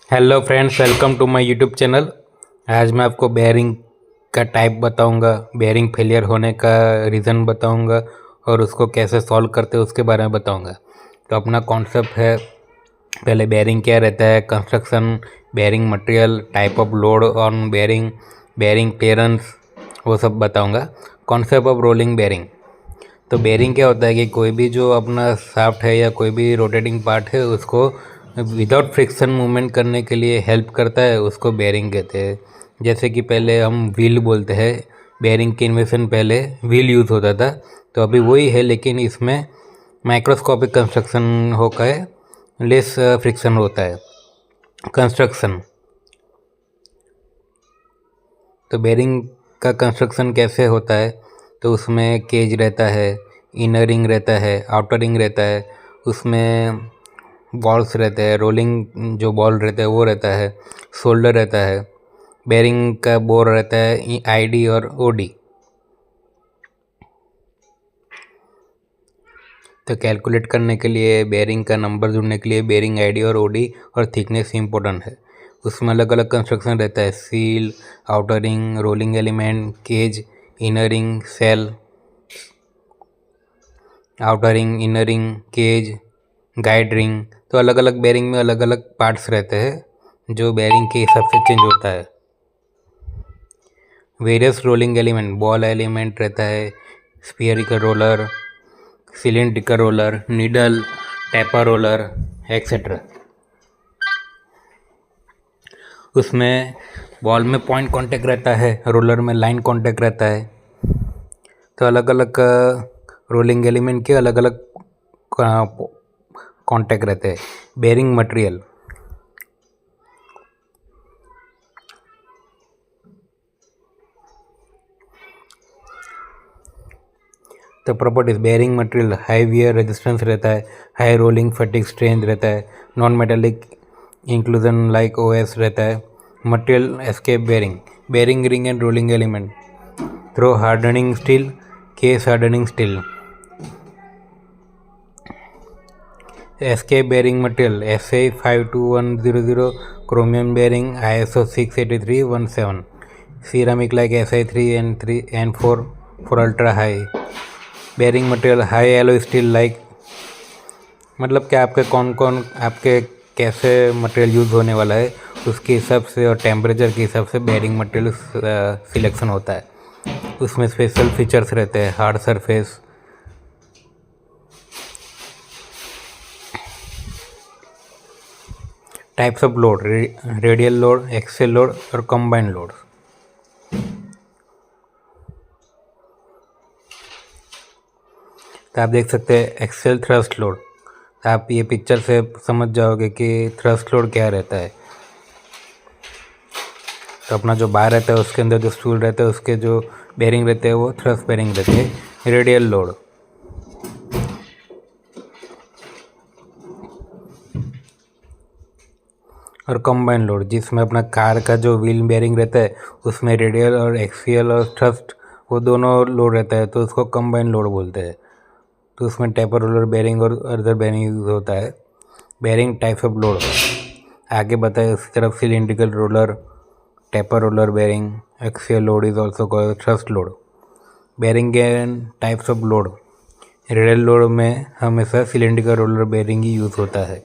Hello friends, welcome to my YouTube channel. आज मैं आपको बेयरिंग का टाइप बताऊंगा, बेयरिंग फेलियर होने का रीज़न बताऊंगा और उसको कैसे सॉल्व करते हैं उसके बारे में बताऊंगा। तो अपना कॉन्सेप्ट है, पहले बेयरिंग क्या रहता है, construction, bearing material, type of load on bearing, bearing clearance, वो सब बताऊंगा। Concept of rolling bearing. तो बेयरिंग क्या होता है कि कोई भी जो अपना शाफ्ट है या कोई भी रोटेटिंग पार्ट है उसको विदाउट फ्रिक्शन मूवमेंट करने के लिए हेल्प करता है, उसको बेयरिंग कहते हैं। जैसे कि पहले हम व्हील बोलते हैं, बेयरिंग के इन्वेंशन पहले व्हील यूज़ होता था, तो अभी वही है लेकिन इसमें माइक्रोस्कोपिक कंस्ट्रक्शन होकर लेस फ्रिक्शन होता है। कंस्ट्रक्शन, तो बेयरिंग का कंस्ट्रक्शन कैसे होता है, तो उसमें केज रहता है, इनर रिंग रहता है, आउटर रिंग रहता है, उसमें बॉल्स रहते हैं, रोलिंग जो बॉल रहता है वो रहता है, शोल्डर रहता है, बेयरिंग का बोर रहता है, आईडी और ओडी। तो कैलकुलेट करने के लिए, बेयरिंग का नंबर ढूंढने के लिए बेयरिंग आईडी और ओडी और थिकनेस इंपॉर्टेंट है। उसमें अलग अलग कंस्ट्रक्शन रहता है, seal, outer ring, rolling element, cage, inner ring, cell, outer ring, inner ring, cage, guide ring. तो अलग अलग बेयरिंग में अलग अलग पार्ट्स रहते हैं जो बेयरिंग के हिसाब से चेंज होता है। Various rolling element, ball element रहता है, spherical roller, cylindrical roller, needle, tapper roller, etcetera. उसमें बॉल में पॉइंट कांटेक्ट रहता है, रोलर में लाइन कांटेक्ट रहता है। तो अलग अलग रोलिंग एलिमेंट के अलग अलग कांटेक्ट रहते हैं। बेयरिंग मटेरियल, तो properties, bearing material high wear resistance रहता है, हाई रोलिंग फटीग स्ट्रेंथ रहता है, non metallic inclusion like OS रहता है। Material escape bearing, bearing ring and rolling element through hardening steel, case hardening steel. Escape bearing material SA 52100, chromium bearing ISO 68317, ceramic like SI3 and 3 and 4 for ultra high bearing material, high alloy steel like. मतलब कि आपके कौन कौन आपके कैसे material use होने वाला है उसके हिसाब से और टेम्परेचर के हिसाब से बेयरिंग मटेरियल सिलेक्शन होता है। उसमें स्पेशल फीचर्स रहते हैं, hard surface. Types of load, radial load, axial load और कंबाइंड लोड। तो आप देख सकते हैं एक्सेल थ्रस्ट लोड। आप ये पिक्चर से समझ जाओगे कि थ्रस्ट लोड क्या रहता है। तो अपना जो बार रहता है उसके अंदर जो स्टूल रहता है उसके जो बेयरिंग रहते हैं वो थ्रस्ट बेयरिंग रहते हैं। रेडियल लोड, और कंबाइन लोड जिसमें अपना कार का जो व्हील बेयरिंग रहता है उसमें रेडियल और एक्सियल और थ्रस्ट वो दोनों लोड रहता है, तो उसको कंबाइन लोड बोलते हैं। तो उसमें टेपर रोलर बेयरिंग और अदर बेयरिंग यूज होता है। बेयरिंग टाइप्स ऑफ लोड आगे बताए उसी तरफ, cylindrical roller, taper roller bearing, axial load is also called thrust load. Bearing and types of load, radial load में हमेशा सिलिंड्रिकल रोलर बेयरिंग ही use होता है।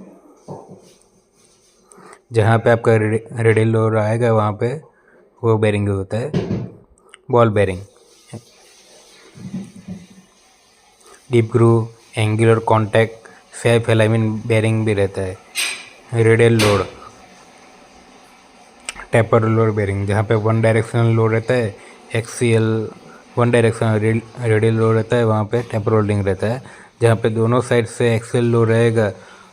जहाँ पे आपका रेडियल लोड आएगा वहाँ पे वो बेयरिंग यूज होता है। Ball bearing, deep groove, angular contact, self alignment bearing भी रहता है। Radial load, taper roller bearing जहाँ पे वन डायरेक्शनल लोड रहता है, axial one directional radial load रहता है, वहाँ पे टेपर रोलिंग रहता है। जहाँ पे दोनों साइड से एक्सियल लोड रहेगा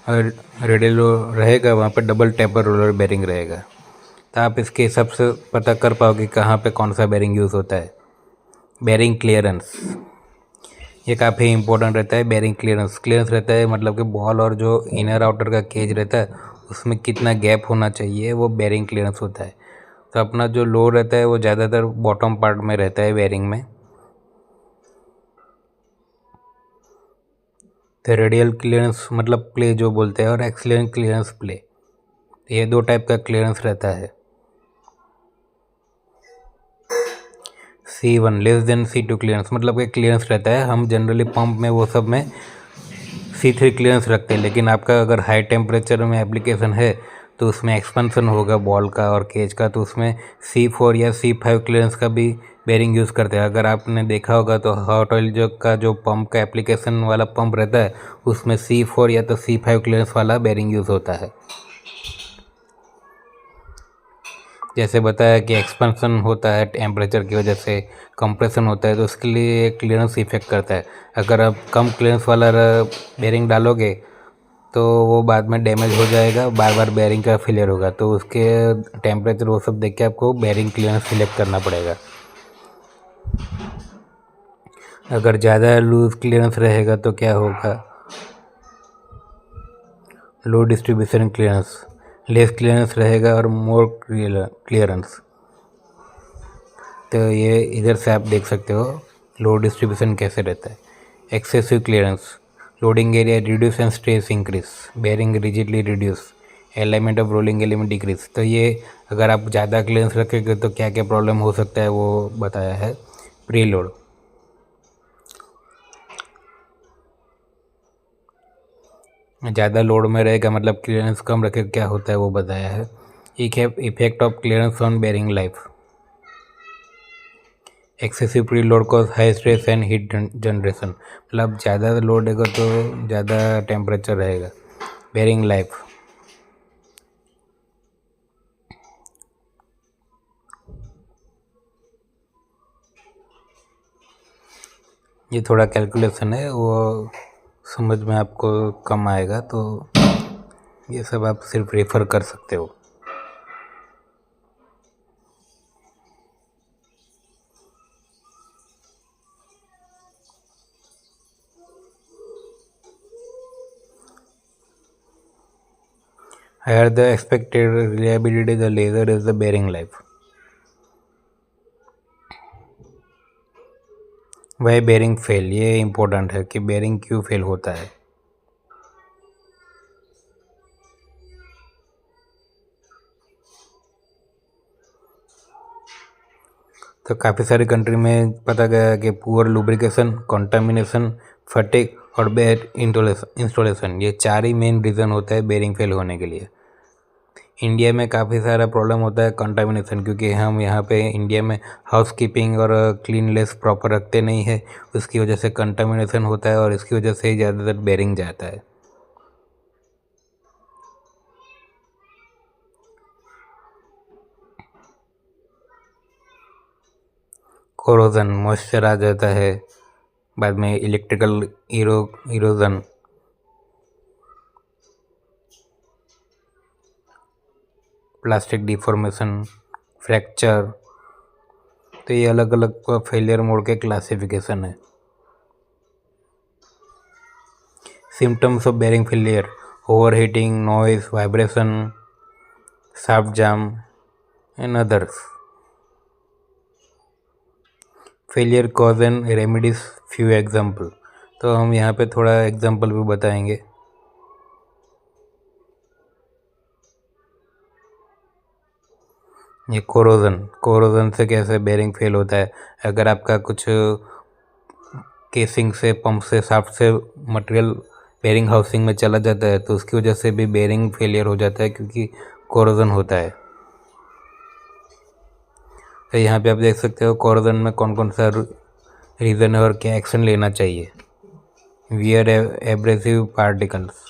और रेडियल लोड रहेगा वहाँ पे डबल टेपर रोलर बेयरिंग रहेगा। तो आप इसके हिसाब से पता कर पाओगे कहाँ पे कौन सा बेयरिंग यूज़ होता है। बेयरिंग क्लियरेंस, ये काफ़ी इंपॉर्टेंट रहता है। बेयरिंग क्लियरेंस, क्लियरेंस रहता है मतलब कि बॉल और जो इनर आउटर का केज रहता है उसमें कितना गैप होना चाहिए, वो बेयरिंग क्लियरेंस होता है। तो अपना जो लोड रहता है वो ज़्यादातर बॉटम पार्ट में रहता है बेयरिंग में। तो रेडियल क्लियरेंस मतलब प्ले जो बोलते हैं और एक्सियल क्लियरेंस प्ले। ये दो टाइप का क्लियरेंस रहता है। C1 less than C2 clearance, मतलब कि क्लियरेंस रहता है। हम जनरली पंप में वो सब में C3 क्लियरेंस रखते हैं, लेकिन आपका अगर हाई टेम्परेचर में एप्लीकेशन है तो उसमें एक्सपेंशन होगा बॉल का और केज का, तो उसमें C4 या C5 क्लियरेंस का भी बेरिंग यूज़ करते हैं। अगर आपने देखा होगा तो हॉट ऑयल जो पंप का एप्लीकेशन वाला पंप रहता है उसमें C4 या तो C5 क्लियरेंस वाला बेरिंग यूज़ होता है। जैसे बताया कि एक्सपेंशन होता है टेम्परेचर की वजह से, कंप्रेशन होता है, तो उसके लिए क्लियरेंस इफेक्ट करता है। अगर आप कम क्लियरेंस वाला बेरिंग डालोगे तो वो बाद में डैमेज हो जाएगा, बार बार बेरिंग का फेलियर होगा, तो उसके टेम्परेचर वो सब देख के आपको बेरिंग क्लियरेंस सिलेक्ट करना पड़ेगा। अगर ज़्यादा लूज क्लियरेंस रहेगा तो क्या होगा, लो डिस्ट्रीब्यूशन क्लियरेंस, लेस क्लियरेंस रहेगा और मोर क्लियरेंस। तो ये इधर से आप देख सकते हो लोड डिस्ट्रीब्यूशन कैसे रहता है। Excessive clearance, loading area reduce and stress increase, bearing rigidly reduce, alignment of rolling element decrease. तो ये अगर आप ज़्यादा क्लियरेंस रखेंगे तो क्या क्या प्रॉब्लम हो सकता है वो बताया है। प्री लोड, ज़्यादा लोड में रहेगा मतलब क्लियरेंस कम रखे क्या होता है वो बताया है। Effect of clearance on bearing life, excessive pre load cause high stress and heat generation, मतलब ज़्यादा लोड रहेगा तो ज़्यादा टेम्परेचर रहेगा। बेरिंग लाइफ, ये थोड़ा कैलकुलेशन है वो समझ में आपको कम आएगा, तो ये सब आप सिर्फ रेफर कर सकते हो। Higher the expected reliability, the lesser is the bearing life. Why bearing fail, ये इम्पोर्टेंट है कि बेरिंग क्यों फेल होता है। तो काफ़ी सारी कंट्री में पता गया कि पुअर लुब्रिकेशन, कंटामिनेशन, फटिग और बेड इंस्टॉलेशन, ये चार ही मेन रीज़न होता है बेरिंग फेल होने के लिए। इंडिया में काफ़ी सारा प्रॉब्लम होता है कंटामिनेशन, क्योंकि हम यहाँ पे इंडिया में हाउस कीपिंग और क्लीननेस प्रॉपर रखते नहीं है, उसकी वजह से कंटामिनेशन होता है और इसकी वजह से ही ज़्यादातर बेरिंग जाता है। कोरोजन, मॉइस्चर आ जाता है, बाद में electrical erosion, plastic deformation, fracture. तो ये अलग अलग फेलियर मोड के क्लासिफिकेशन है। Symptoms of bearing failure, over heating, noise, vibration, shaft jam and others. Failure cause and remedies, few example. तो हम यहाँ पे थोड़ा एग्जाम्पल भी बताएंगे। ये कोरोजन से कैसे बेरिंग फेल होता है। अगर आपका कुछ केसिंग से, पंप से, शाफ्ट से मटेरियल बेरिंग हाउसिंग में चला जाता है तो उसकी वजह से भी बेरिंग फेलियर हो जाता है, क्योंकि कोरोजन होता है। तो यहाँ पे आप देख सकते हो कोरोजन में कौन कौन सा रीज़न है और क्या एक्शन लेना चाहिए। Wear abrasive particles,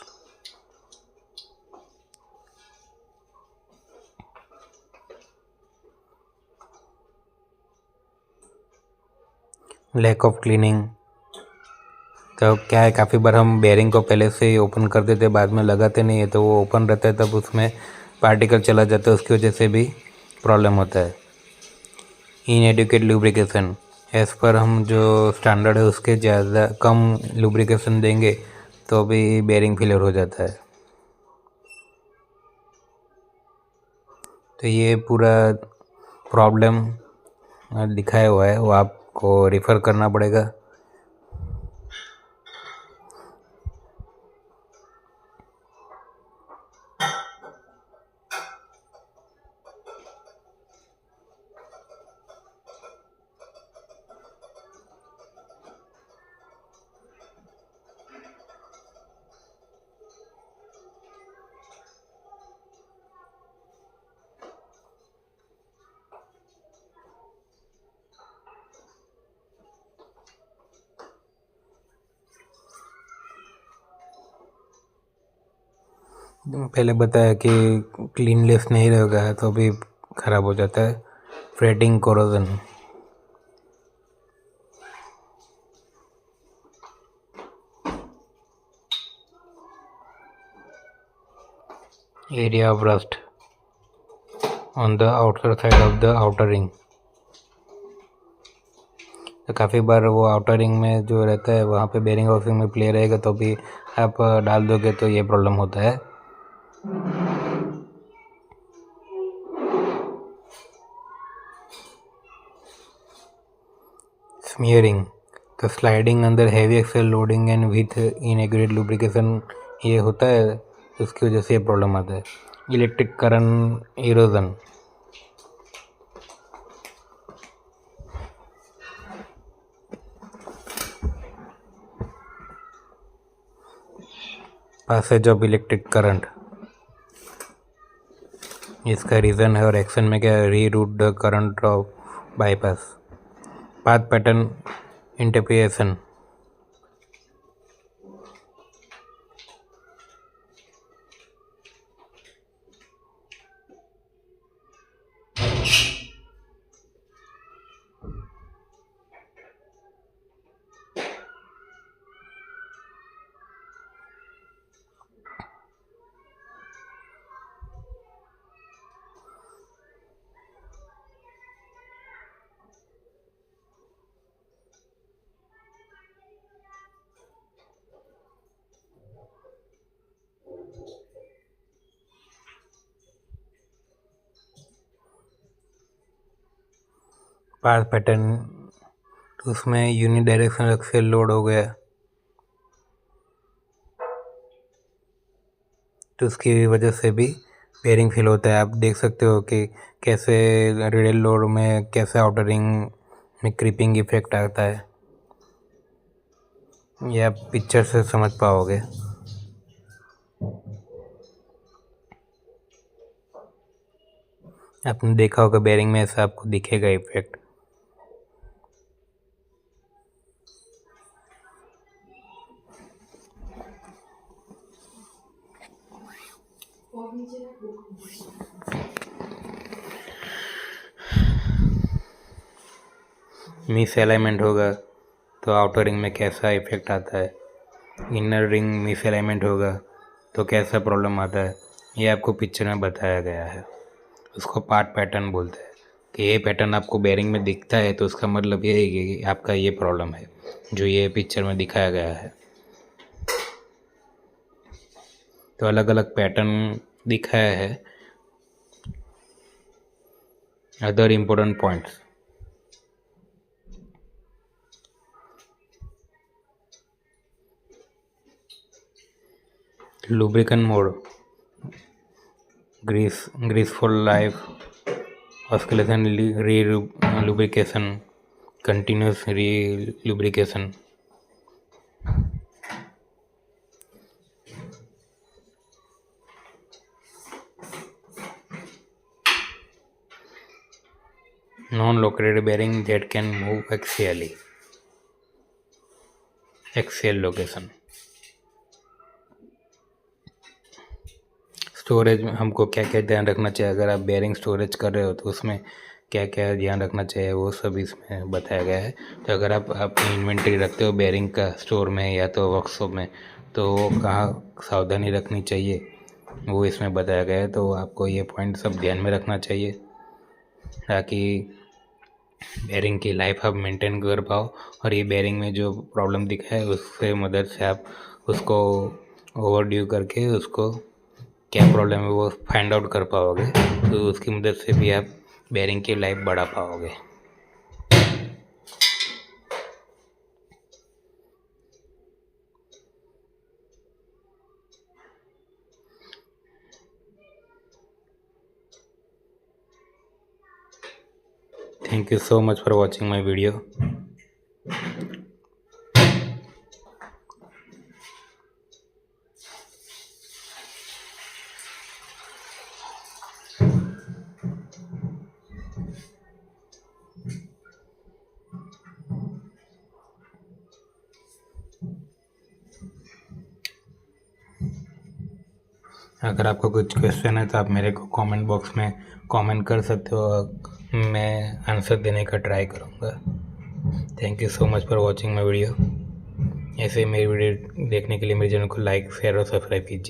lack of cleaning. तो क्या है, काफ़ी बार हम बेरिंग को पहले से ही ओपन कर देते, बाद में लगाते नहीं है, तो वो ओपन रहता है तब उसमें पार्टिकल चला जाता है, उसकी वजह से भी प्रॉब्लम होता है। इनएडुकेट लुब्रिकेशन, एज़ पर हम जो स्टैंडर्ड है उसके ज़्यादा कम लुब्रिकेशन देंगे तो भी बेरिंग फेलियर हो जाता है। तो ये पूरा प्रॉब्लम दिखाया हुआ है, वो आपको रेफ़र करना पड़ेगा। पहले बताया कि क्लीनलेस नहीं रहेगा तो भी ख़राब हो जाता है। Fretting corrosion, area of rust on the outer side of the outer ring. तो काफ़ी बार वो आउटर रिंग में जो रहता है वहाँ पे बेरिंग हाउसिंग में प्ले रहेगा तो भी आप डाल दोगे तो ये प्रॉब्लम होता है। स्मीयरिंग, तो स्लाइडिंग अंदर heavy axial loading and with inaccurate lubrication ये होता है, उसकी वजह से ये प्रॉब्लम आता है। Electric current erosion, passage of electric current, इसका रीज़न है और एक्शन में क्या, re route the current of bypass. Path pattern interpretation, path pattern, तो उसमें यूनि डायरेक्शनल एक्सेल लोड हो गया तो उसकी वजह से भी बेरिंग फेल होता है। आप देख सकते हो कि कैसे रेडियल लोड में कैसे आउटर रिंग में क्रीपिंग इफेक्ट आता है, ये आप पिक्चर से समझ पाओगे। आपने देखा होगा बेरिंग में ऐसा आपको दिखेगा इफेक्ट। मिस अलाइनमेंट होगा तो आउटर रिंग में कैसा इफेक्ट आता है, इनर रिंग मिस अलाइनमेंट होगा तो कैसा प्रॉब्लम आता है, ये आपको पिक्चर में बताया गया है। उसको पार्ट पैटर्न बोलते हैं कि ये पैटर्न आपको बेरिंग में दिखता है तो उसका मतलब ये है कि आपका ये प्रॉब्लम है जो ये पिक्चर में दिखाया गया है। तो अलग अलग पैटर्न दिखाया है। Other important points, lubricant mode, greaseful life, oscillation re-lubrication, continuous re-lubrication, non-located bearing that can move axially, axial location। Storage में हमको क्या क्या ध्यान रखना चाहिए, अगर आप बेरिंग स्टोरेज कर रहे हो तो उसमें क्या क्या ध्यान रखना चाहिए वो सब इसमें बताया गया है। तो अगर आप अपनी इन्वेंट्री रखते हो बेरिंग का स्टोर में या तो वर्कशॉप में तो वो कहाँ सावधानी रखनी चाहिए वो इसमें बताया गया है। तो आपको ये पॉइंट सब ध्यान में रखना चाहिए ताकि बेरिंग की लाइफ आप मेंटेन कर पाओ और ये बेरिंग में जो प्रॉब्लम दिखा है उससे मदद से आप उसको ओवर ड्यू करके उसको क्या प्रॉब्लम है वो फाइंड आउट कर पाओगे तो उसकी मदद से भी आप बेरिंग की लाइफ बढ़ा पाओगे। Thank you so much for watching my video. अगर आपको कुछ क्वेश्चन है तो आप मेरे को कमेंट बॉक्स में कमेंट कर सकते हो, मैं आंसर देने का ट्राई करूँगा। Thank you so much for watching my video. ऐसे ही मेरी वीडियो देखने के लिए मेरे चैनल को लाइक शेयर और सब्सक्राइब कीजिए।